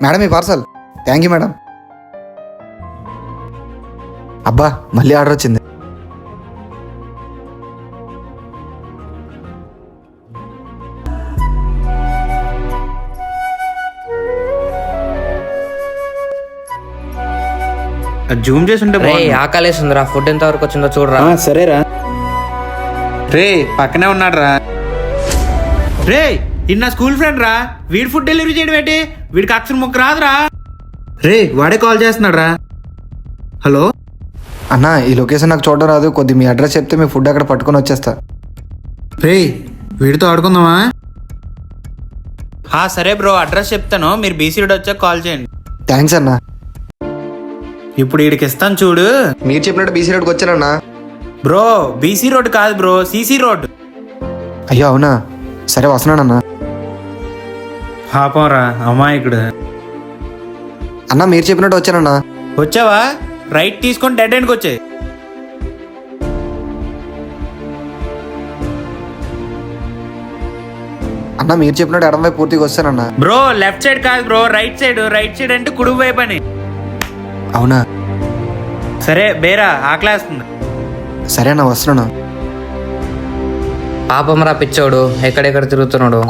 Madam ఈ parcel. Thank you madam. అబ్బా మళ్ళీ ఆర్డర్ వచ్చింది. జూమ్ చేసి ఉంటే ఆకలేస్తుందిరా, ఫుడ్ ఎంత వరకు వచ్చిందో చూడరా. సరేరా. రే పక్కనే ఉన్నాడు రా. రే ఇన్న స్కూల్ ఫ్రెండ్ రా, వీడి ఫుడ్ డెలివరీ చేయడం ఏంటి? వీడికి అక్షరం ముక్క రాదురా. రే వాడే కాల్ చేస్తున్నాడు రా. హలో అన్న ఈ లొకేషన్ నాకు చూడడం రాదు, కొద్ది మీ అడ్రస్ చెప్తే మీ ఫుడ్ అక్కడ పట్టుకొని వచ్చేస్తా. రే వీడితో ఆడుకుందామా? సరే బ్రో, అడ్రస్ చెప్తాను, మీరు బీసీ రోడ్ వచ్చాక కాల్ చేయండి. థ్యాంక్స్ అన్న. ఇప్పుడు వీడికి ఇస్తాను చూడు. మీరు చెప్పినట్టు బీసీ రోడ్కి వచ్చానన్నా. బ్రో బీసీ రోడ్ కాదు బ్రో, సీసీ రోడ్. అయ్యో అవునా, సరే వస్తున్నానన్నా. పాపంరా అమాయకుడు. అన్న మీరు చెప్పినట్టు వచ్చానన్నా. వచ్చావా? రైట్ తీసుకొని డెడ్ ఎండ్కి వచ్చాయి. అన్న మీరు చెప్పినట్టు ఎడం వైపు పూర్తిగా వస్తానన్నా. బ్రో లెఫ్ట్ సైడ్ కాదు bro, right side. Right side అంటే కుడి వైపు అని. అవునా సరే బేరా, ఆకలేస్తుంది. సరే అన్న వస్తున్నాను. పాపం రా పిచ్చోడు, ఎక్కడెక్కడ తిరుగుతున్నాడు.